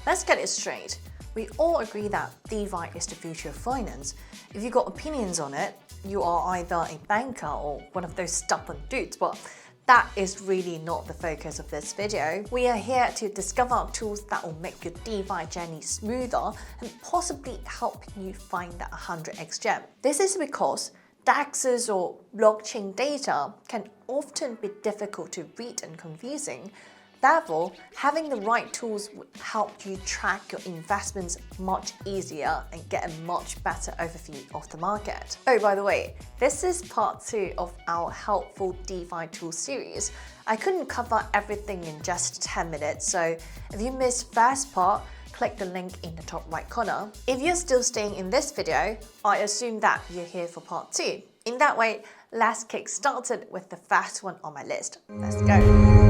Let's get it straight. We all agree that DeFi is the future of finance. If you got opinions on it, you are either a banker or one of those stubborn dudes, but that is really not the focus of this video. We are here to discover tools that will make your DeFi journey smoother and possibly helping you find that 100x gem. This is because DAXs or blockchain data can often be difficult to read and confusing. Therefore, having the right tools would help you track your investments much easier and get a much better overview of the market. Oh, by the way, this is part 2 of our helpful DeFi tools series. I couldn't cover everything in just 10 minutes, so if you missed first part, click the link in the top right corner. If you're still staying in this video, I assume that you're here for part 2. In that way, let's kick started with the first one on my list. Let's go.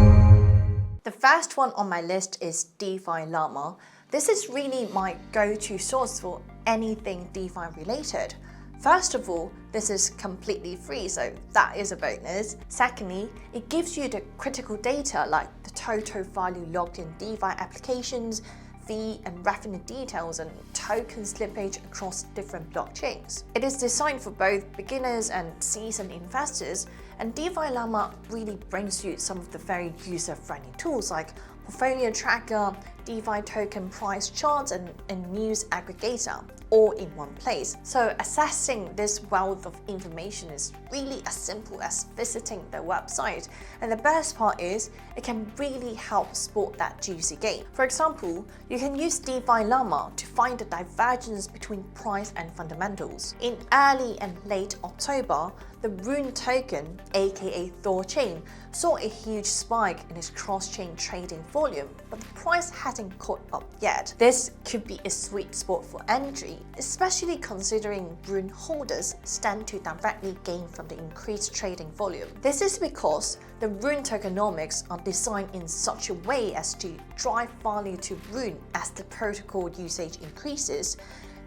The first one on my list is DeFi Llama. This is really my go-to source for anything DeFi related. First of all, this is completely free, so that is a bonus. Secondly, it gives you the critical data like the total value logged in DeFi applications, fee and revenue details, and token slippage across different blockchains. It is designed for both beginners and seasoned investors, and DeFi Llama really brings you some of the very user-friendly tools like portfolio tracker, DeFi token price charts, and news aggregator, all in one place. So accessing this wealth of information is really as simple as visiting their website. And the best part is, it can really help spot that juicy gain. For example, you can use DeFi Llama to find the divergence between price and fundamentals. In early and late October, the Rune token, aka Thorchain, saw a huge spike in its cross-chain trading volume, but the price hasn't caught up yet. This could be a sweet spot for entry, especially considering Rune holders stand to directly gain from the increased trading volume. This is because the Rune tokenomics are designed in such a way as to drive value to Rune as the protocol usage increases.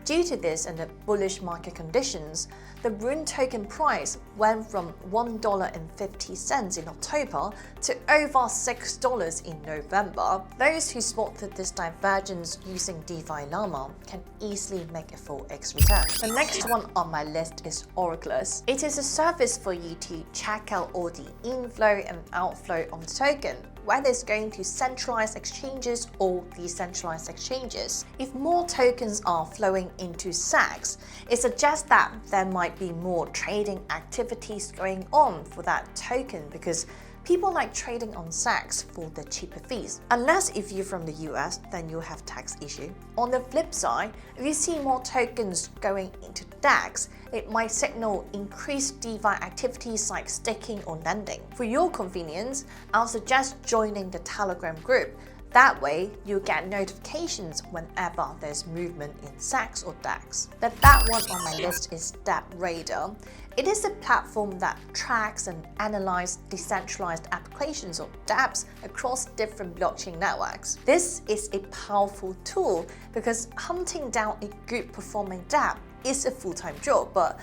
Due to this and the bullish market conditions, the Rune token price went from $1.50 in October to over $6 in November. Those who spotted this divergence using DeFi Llama can easily make a 4x return. The next one on my list is Oracus. It is a service for you to check out all the inflow and outflow of the token, whether it's going to centralized exchanges or decentralized exchanges. If more tokens are flowing into SACs, it suggests that there might be more trading activities going on for that token because people like trading on SACs for the cheaper fees. Unless if you're from the US, then you'll have tax issue. On the flip side, if you see more tokens going into DAX, it might signal increased DeFi activities like staking or lending. For your convenience, I'll suggest joining the Telegram group. That way, you'll get notifications whenever there's movement in SACs or DAX. The third one on my list is Rader. It is a platform that tracks and analyzes decentralized applications or dApps across different blockchain networks. This is a powerful tool because hunting down a good performing dApp is a full-time job, but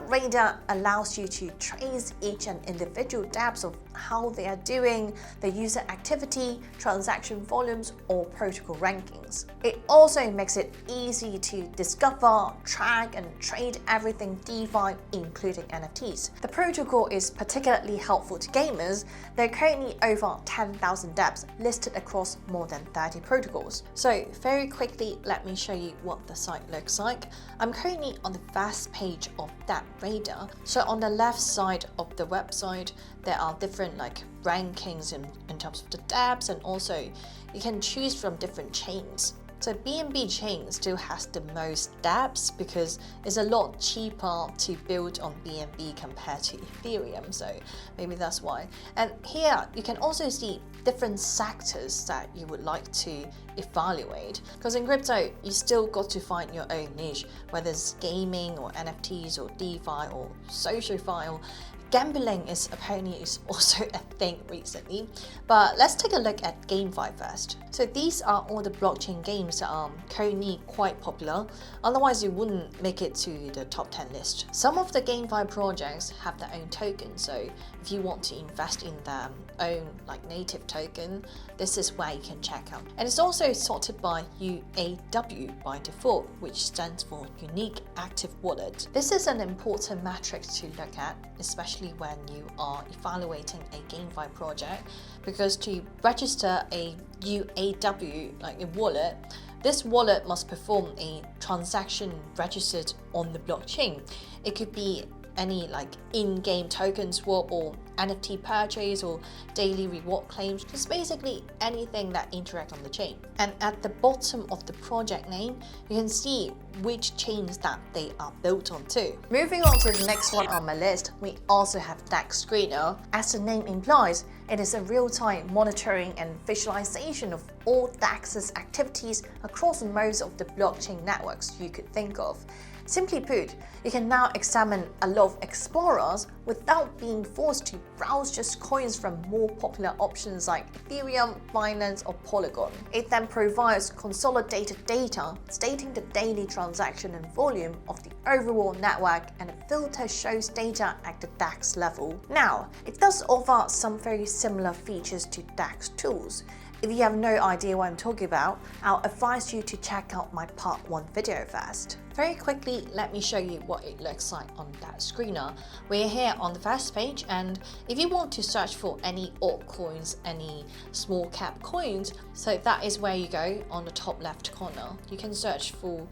Rader allows you to trace each and individual dApps of how they are doing, the user activity, transaction volumes, or protocol rankings. It also makes it easy to discover, track, and trade everything DeFi, including NFTs. The protocol is particularly helpful to gamers. There are currently over 10,000 dApps listed across more than 30 protocols. So very quickly, let me show you what the site looks like. I'm currently on the first page of Rader. So on the left side of the website, there are different rankings in terms of the dApps, and also you can choose from different chains. So BNB chain still has the most dApps because it's a lot cheaper to build on BNB compared to Ethereum, so maybe that's why. And here you can also see different sectors that you would like to evaluate, because in crypto you still got to find your own niche, whether it's gaming or NFTs or DeFi or social file. Gambling is apparently also a thing recently, but let's take a look at GameFi first. So these are all the blockchain games that are currently quite popular, otherwise you wouldn't make it to the top 10 list. Some of the GameFi projects have their own token, so if you want to invest in their own native token, this is where you can check out. And it's also sorted by UAW by default, which stands for Unique Active Wallet. This is an important metric to look at, especially when you are evaluating a GameFi project, because to register a UAW, like a wallet, this wallet must perform a transaction registered on the blockchain. It could be any in-game token swap or NFT purchase or daily reward claims, just basically anything that interact on the chain. And at the bottom of the project name, you can see which chains that they are built onto. Moving on to the next one on my list, we also have DeFi Screener. As the name implies, it is a real-time monitoring and visualization of all DEX's activities across most of the blockchain networks you could think of. Simply put, you can now examine a lot of explorers without being forced to browse just coins from more popular options like Ethereum, Binance, or Polygon. It then provides consolidated data stating the daily transaction and volume of the overall network, and a filter shows data at the DEX level. Now, it does offer some very similar features to DeFi Tools. If you have no idea what I'm talking about, I'll advise you to check out my part 1 video first. Very quickly, let me show you what it looks like on DeFi Screener. We're here on the first page, and if you want to search for any altcoins, any small cap coins, so that is where you go on the top left corner. You can search for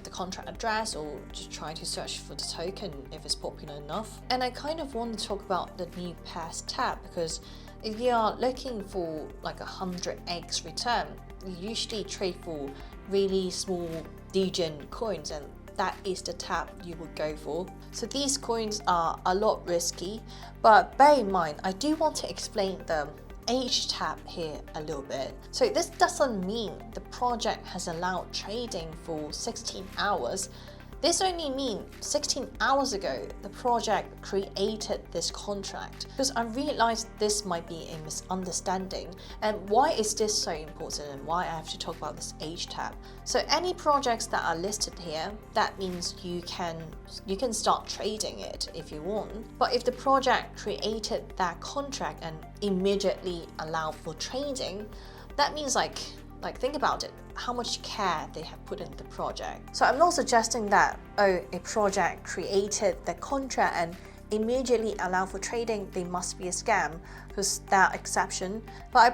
the contract address, or just try to search for the token if it's popular enough. And I kind of want to talk about the new pairs tab, because if you are looking for 100x return, you usually trade for really small degen coins, and that is the tab you would go for. So these coins are a lot risky, but bear in mind, I do want to explain the age tab here a little bit. So this doesn't mean the project has allowed trading for 16 hours. This only means 16 hours ago, the project created this contract, because I realized this might be a misunderstanding. And why is this so important, and why I have to talk about this age tab? So any projects that are listed here, that means you can start trading it if you want. But if the project created that contract and immediately allowed for trading, that means think about it, how much care they have put into the project. So I'm not suggesting that, a project created the contract and immediately allow for trading, they must be a scam, because there are exceptions. But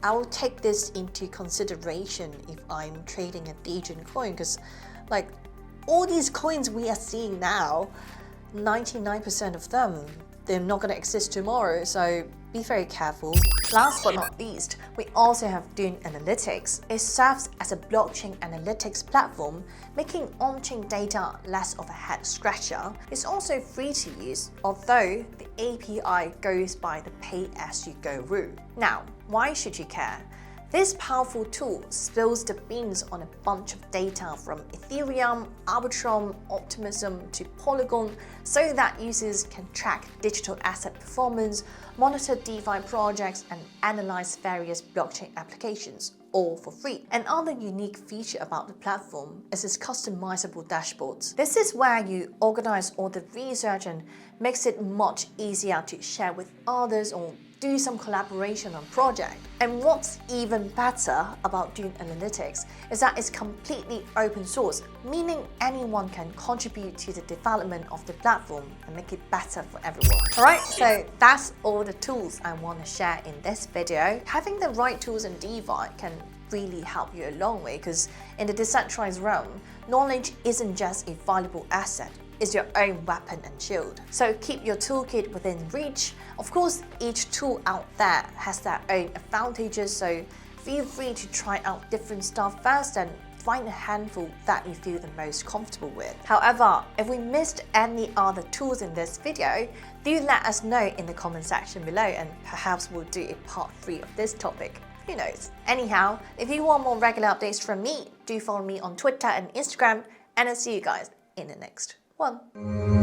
I will take this into consideration if I'm trading a degen coin, because all these coins we are seeing now, 99% of them, they're not going to exist tomorrow, so be very careful. Last but not least, we also have DeFi Analytics. It serves as a blockchain analytics platform, making on-chain data less of a head scratcher. It's also free to use, although the API goes by the pay-as-you-go route. Now, why should you care? This powerful tool spills the beans on a bunch of data from Ethereum, Arbitrum, Optimism to Polygon, so that users can track digital asset performance, monitor DeFi projects, and analyze various blockchain applications, all for free. Another unique feature about the platform is its customizable dashboards. This is where you organize all the research and makes it much easier to share with others or do some collaboration on project. And what's even better about DeFi Analytics is that it's completely open source, meaning anyone can contribute to the development of the platform and make it better for everyone. Alright, so that's all the tools I want to share in this video. Having the right tools in DeFi can really help you a long way, because in the decentralized realm, knowledge isn't just a valuable asset, it's your own weapon and shield. So keep your toolkit within reach. Of course, each tool out there has their own advantages, so feel free to try out different stuff first and find a handful that you feel the most comfortable with. However, if we missed any other tools in this video, do let us know in the comment section below, and perhaps we'll do a part 3 of this topic. Who knows? Anyhow, if you want more regular updates from me, do follow me on Twitter and Instagram, and I'll see you guys in the next one.